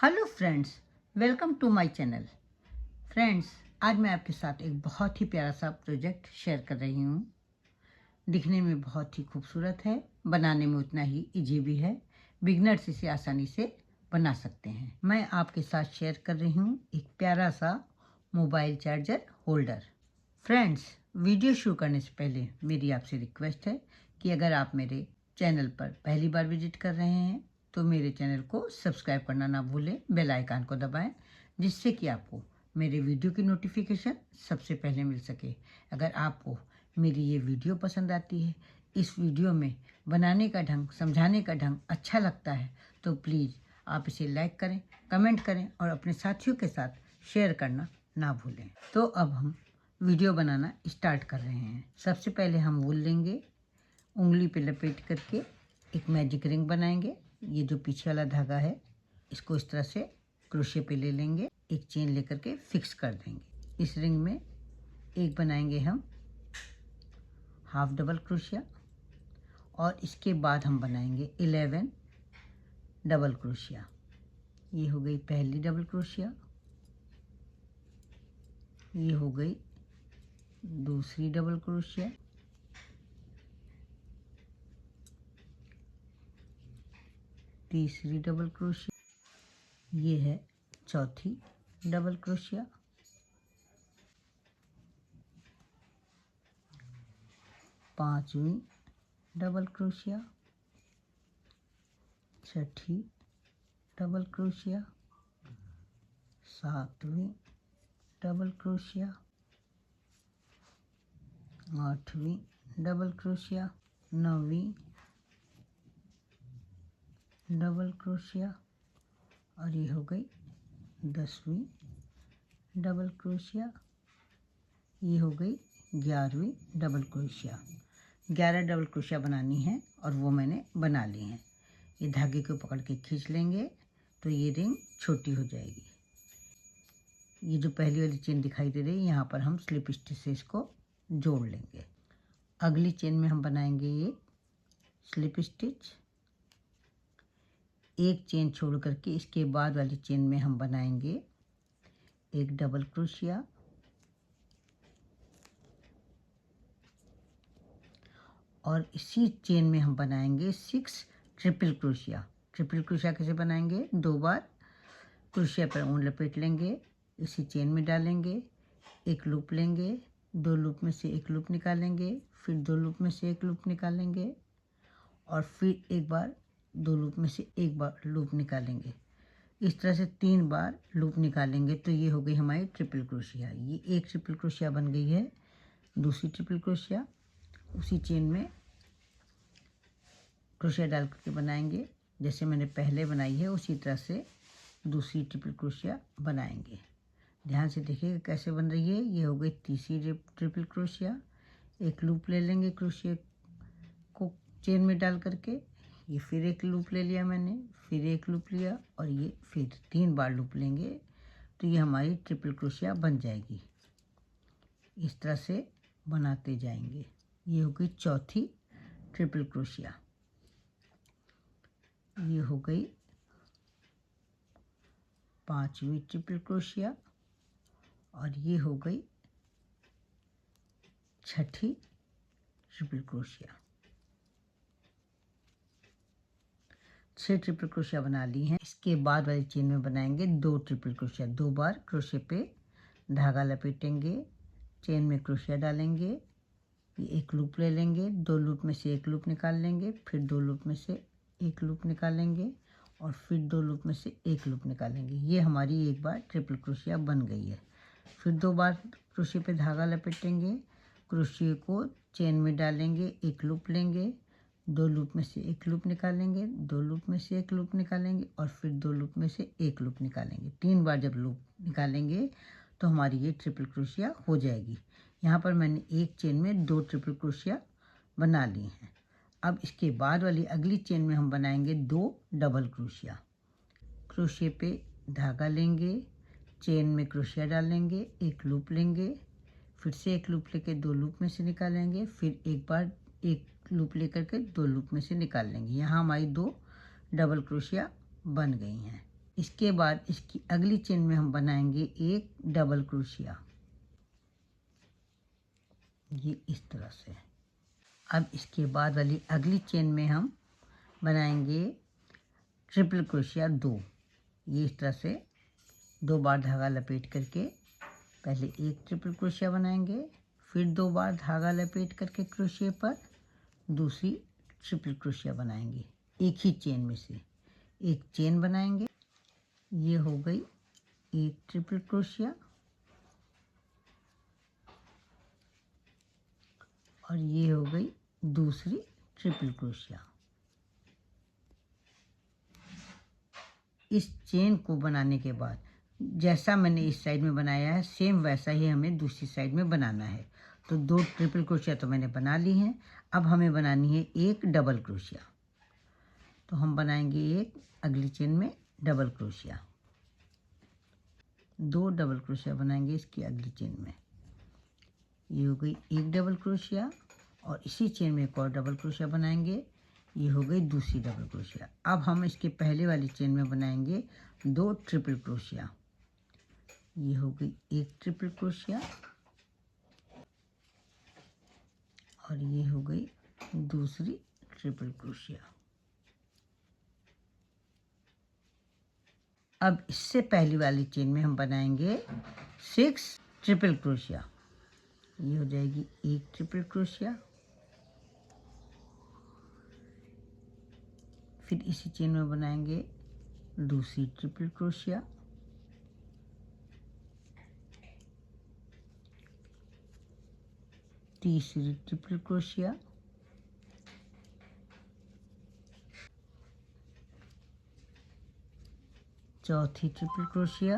Hello friends, welcome to my channel. Friends, आज मैं आपके साथ एक बहुत ही प्यारा सा प्रोजेक्ट शेयर कर रही हूँ। दिखने में बहुत ही खूबसूरत है, बनाने में उतना ही इजी भी है। बिगनर्स इसे आसानी से बना सकते हैं। मैं आपके साथ शेयर कर रही हूँ एक प्यारा सा mobile charger holder. Friends, video शुरू करने से पहले मेरी आपसे रिक्वेस्ट है कि अगर आप मेरे चैनल पर पहली बार विजिट कर रहे हैं तो मेरे चैनल को सब्सक्राइब करना ना भूलें, बेल आइकन को दबाएं, जिससे कि आपको मेरे वीडियो की नोटिफिकेशन सबसे पहले मिल सके। अगर आपको मेरी ये वीडियो पसंद आती है, इस वीडियो में बनाने का ढंग, समझाने का ढंग अच्छा लगता है तो प्लीज़ आप इसे लाइक करें, कमेंट करें और अपने साथियों के साथ शेयर करना ना भूलें। तो अब हम वीडियो बनाना स्टार्ट कर रहे हैं। सबसे पहले हम वूल लेंगे, उंगली पे लपेट करके एक मैजिक रिंग बनाएंगे। ये जो पीछे वाला धागा है इसको इस तरह से क्रोशे पे ले लेंगे, एक चेन लेकर के फिक्स कर देंगे। इस रिंग में एक बनाएंगे हम हाफ डबल क्रोशिया और इसके बाद हम बनाएंगे 11 डबल क्रोशिया। ये हो गई पहली डबल क्रोशिया, ये हो गई दूसरी डबल क्रोशिया, तीसरी डबल क्रोशिया, ये है चौथी डबल क्रोशिया, पांचवी डबल क्रोशिया, छठी डबल क्रोशिया, सातवीं डबल क्रोशिया, आठवीं डबल क्रोशिया, नौवीं डबल क्रोशिया और ये हो गई 10वीं डबल क्रोशिया। ये हो गई 11वीं डबल क्रोशिया। 11 डबल क्रोशिया बनानी है और वो मैंने बना ली हैं। ये धागे को पकड़ के खींच लेंगे तो ये रिंग छोटी हो जाएगी। ये जो पहली वाली चेन दिखाई दे रही है, यहाँ पर हम स्लिप स्टिच से इसको जोड़ लेंगे। अगली चेन में हम बनाएंगे ये स्लिप स्टिच। एक चेन छोड़ करके इसके बाद वाली चेन में हम बनाएंगे एक डबल क्रोशिया और इसी चेन में हम बनाएंगे 6 ट्रिपल क्रोशिया। ट्रिपल क्रोशिया कैसे बनाएंगे? 2 बार क्रोशिया पर ऊन लपेट लेंगे, इसी चेन में डालेंगे, एक लूप लेंगे, 2 लूप में से एक लूप निकालेंगे, फिर 2 लूप में से एक लूप निकालेंगे और फिर एक बार 2 लूप में से एक बार लूप निकालेंगे। इस तरह से 3 बार लूप निकालेंगे तो ये हो गई हमारी ट्रिपल क्रोशिया। ये एक ट्रिपल क्रोशिया बन गई है। दूसरी ट्रिपल क्रोशिया उसी चेन में क्रोशिया डाल करके बनाएंगे, जैसे मैंने पहले बनाई है उसी तरह से दूसरी ट्रिपल क्रोशिया बनाएंगे। ध्यान से देखिएगा कैसे बन रही है। ये हो गई तीसरी ट्रिपल क्रोशिया। एक लूप ले लेंगे क्रोशिया को चेन में डाल करके, ये फिर एक लूप ले लिया मैंने, फिर एक लूप लिया और ये फिर 3 बार लूप लेंगे तो ये हमारी ट्रिपल क्रोशिया बन जाएगी। इस तरह से बनाते जाएंगे। ये हो गई चौथी ट्रिपल क्रोशिया। ये हो गई 5वीं ट्रिपल क्रोशिया और ये हो गई 6ठी ट्रिपल क्रोशिया। 6 ट्रिपल क्रोशिया बना ली हैं। इसके बाद वाली चेन में बनाएंगे 2 ट्रिपल क्रोशिया। 2 बार क्रोशिया पे धागा लपेटेंगे, चेन में क्रोशिया डालेंगे, ये एक लूप ले लेंगे, 2 लूप में से एक लूप निकाल लेंगे, फिर 2 लूप में से एक लूप निकालेंगे और फिर 2 लूप में से एक लूप निकालेंगे। ये हमारी एक बार ट्रिपल क्रोशिया बन गई है। फिर 2 बार क्रोशिया पे धागा लपेटेंगे, क्रोशिया को चेन में डालेंगे, एक लूप लेंगे, 2 लूप में से एक लूप निकालेंगे, 2 लूप में से एक लूप निकालेंगे और फिर 2 लूप में से एक लूप निकालेंगे। 3 बार जब लूप निकालेंगे तो हमारी ये ट्रिपल क्रोशिया हो जाएगी। यहाँ पर मैंने एक चेन में 2 ट्रिपल क्रोशिया बना ली हैं। अब इसके बाद वाली अगली चेन में हम बनाएंगे 2 डबल क्रोशिया। क्रोशिया पे धागा लेंगे, चेन में क्रोशिया डालेंगे, एक लूप लेंगे, फिर से एक लूप लेके 2 लूप में से निकालेंगे, फिर एक बार एक लूप लेकर के 2 लूप में से निकाल लेंगे। यहाँ हमारी 2 डबल क्रोशिया बन गई हैं। इसके बाद इसकी अगली चेन में हम बनाएंगे एक डबल क्रोशिया, ये इस तरह से। अब इसके बाद वाली अगली चेन में हम बनाएंगे ट्रिपल क्रोशिया 2। ये इस तरह से 2 बार धागा लपेट करके पहले एक ट्रिपल क्रोशिया बनाएंगे, फिर 2 बार धागा लपेट करके क्रोशिया पर दूसरी ट्रिपल क्रोशिया बनाएंगे। एक ही चेन में से एक चेन बनाएंगे। ये हो गई एक ट्रिपल क्रोशिया और ये हो गई दूसरी ट्रिपल क्रोशिया। इस चेन को बनाने के बाद जैसा मैंने इस साइड में बनाया है सेम वैसा ही हमें दूसरी साइड में बनाना है। तो 2 ट्रिपल क्रोशिया तो मैंने बना ली हैं। अब हमें बनानी है एक डबल क्रोशिया। तो हम बनाएंगे एक अगली चेन में डबल क्रोशिया, 2 डबल क्रोशिया बनाएंगे इसकी अगली चेन में। ये हो गई एक डबल क्रोशिया और इसी चेन में एक और डबल क्रोशिया बनाएंगे। ये हो गई दूसरी डबल क्रोशिया। अब हम इसके पहले वाली चेन में बनाएंगे 2 ट्रिपल क्रोशिया। ये हो गई एक ट्रिपल क्रोशिया और ये हो गई दूसरी ट्रिपल क्रोशिया। अब इससे पहली वाली चेन में हम बनाएंगे 6 ट्रिपल क्रोशिया। ये हो जाएगी एक ट्रिपल क्रोशिया, फिर इसी चेन में बनाएंगे दूसरी ट्रिपल क्रोशिया, तीसरी ट्रिपल क्रोशिया, चौथी ट्रिपल क्रोशिया,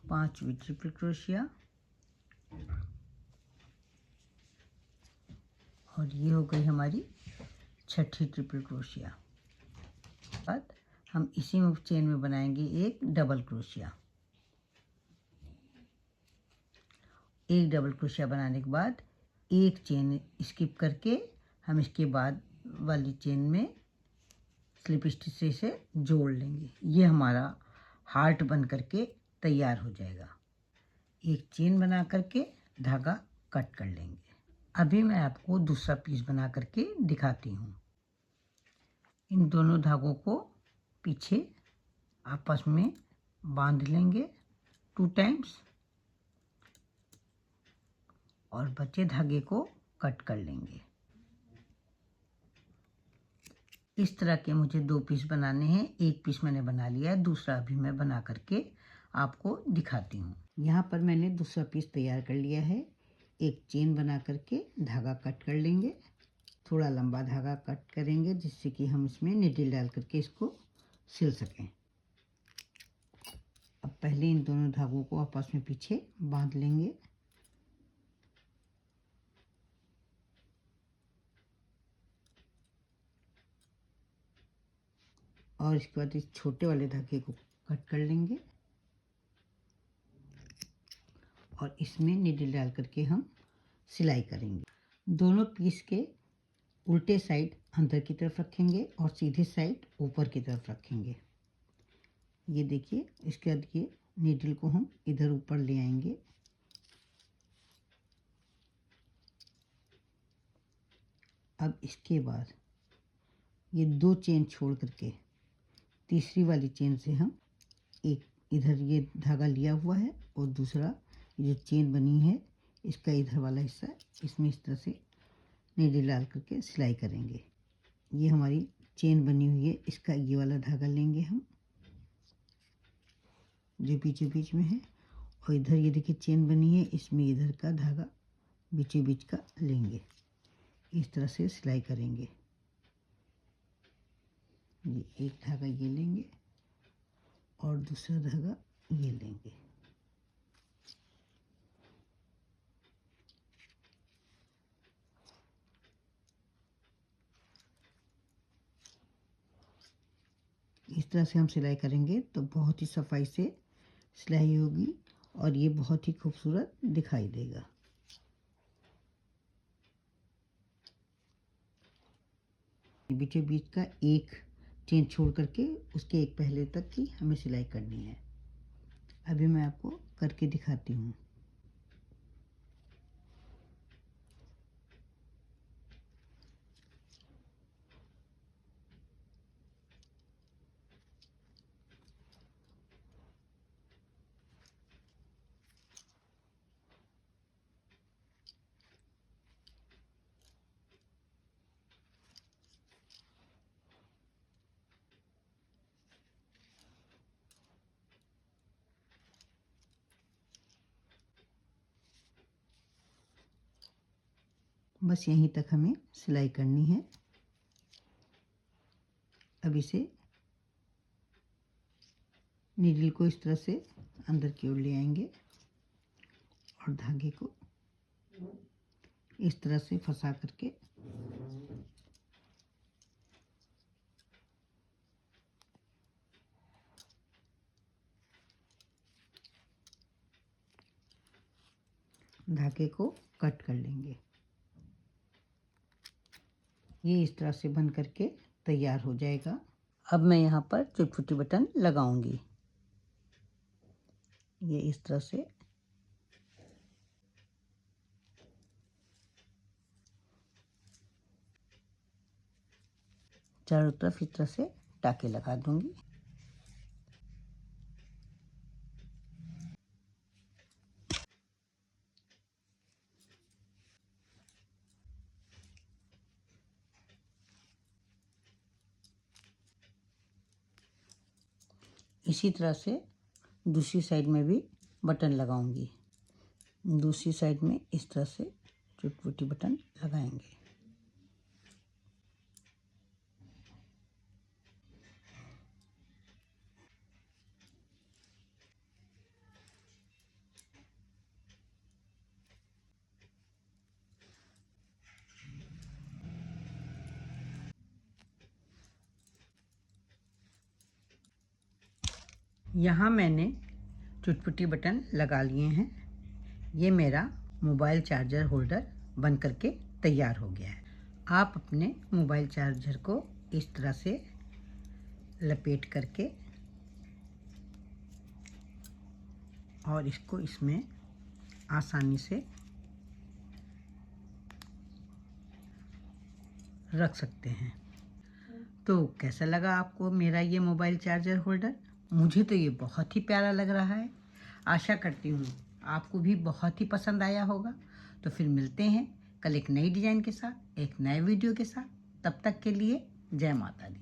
पांचवी ट्रिपल क्रोशिया और ये हो गई हमारी छठी ट्रिपल क्रोशिया। बाद हम इसी में चेन में बनाएंगे एक डबल क्रोशिया। एक डबल क्रोशिया बनाने के बाद एक चेन स्किप करके हम इसके बाद वाली चेन में स्लिप स्टिच से जोड़ लेंगे। ये हमारा हार्ट बन करके तैयार हो जाएगा। एक चेन बना करके धागा कट कर लेंगे। अभी मैं आपको दूसरा पीस बना करके दिखाती हूँ। इन दोनों धागों को पीछे आपस में बांध लेंगे 2 टाइम्स और बचे धागे को कट कर लेंगे। इस तरह के मुझे 2 पीस बनाने हैं। एक पीस मैंने बना लिया है, दूसरा अभी मैं बना करके आपको दिखाती हूँ। यहाँ पर मैंने दूसरा पीस तैयार कर लिया है। एक चेन बना करके धागा कट कर लेंगे। थोड़ा लंबा धागा कट करेंगे जिससे कि हम इसमें नीडल डाल करके इसको सिल सकें। अब पहले इन दोनों धागों को आपस में पीछे बांध लेंगे। और इसके बाद इस छोटे वाले धागे को कट कर लेंगे और इसमें नीडल डाल करके हम सिलाई करेंगे। दोनों पीस के उल्टे साइड अंदर की तरफ रखेंगे और सीधे साइड ऊपर की तरफ रखेंगे। ये देखिए, इसके बाद ये नीडल को हम इधर ऊपर ले आएंगे। अब इसके बाद ये 2 चेन छोड़ करके तीसरी वाली चेन से हम एक इधर ये धागा लिया हुआ है और दूसरा जो चेन बनी है इसका इधर वाला हिस्सा इसमें इस तरह से नीडल डाल करके सिलाई करेंगे। ये हमारी चेन बनी हुई है, इसका ये वाला धागा लेंगे हम जो बीचों बीच में है और इधर ये देखिए चेन बनी है, इसमें इधर का धागा बीचों बीच का लेंगे। इस तरह से सिलाई करेंगे। ये एक धागा ये लेंगे और दूसरा धागा ये लेंगे। इस तरह से हम सिलाई करेंगे तो बहुत ही सफाई से सिलाई होगी और ये बहुत ही खूबसूरत दिखाई देगा। बीचों बीच का एक चेन छोड़ करके उसके एक पहले तक की हमें सिलाई करनी है। अभी मैं आपको करके दिखाती हूँ। बस यहीं तक हमें सिलाई करनी है। अब इसे नीडल को इस तरह से अंदर की ओर ले आएंगे और धागे को इस तरह से फंसा करके धागे को कट कर लेंगे। ये इस तरह से बन करके तैयार हो जाएगा। अब मैं यहाँ पर चुटपुटी बटन लगाऊंगी। ये इस तरह से चारों तरफ इस तरह से टाके लगा दूंगी। इसी तरह से दूसरी साइड में भी बटन लगाऊंगी। दूसरी साइड में इस तरह से चुटपुटी बटन लगाएंगे। यहाँ मैंने चुटपुटी बटन लगा लिए हैं। ये मेरा मोबाइल चार्जर होल्डर बन करके तैयार हो गया है। आप अपने मोबाइल चार्जर को इस तरह से लपेट करके और इसको इसमें आसानी से रख सकते हैं। तो कैसा लगा आपको मेरा ये मोबाइल चार्जर होल्डर? मुझे तो ये बहुत ही प्यारा लग रहा है। आशा करती हूँ आपको भी बहुत ही पसंद आया होगा। तो फिर मिलते हैं कल एक नई डिज़ाइन के साथ, एक नए वीडियो के साथ। तब तक के लिए जय माता दी।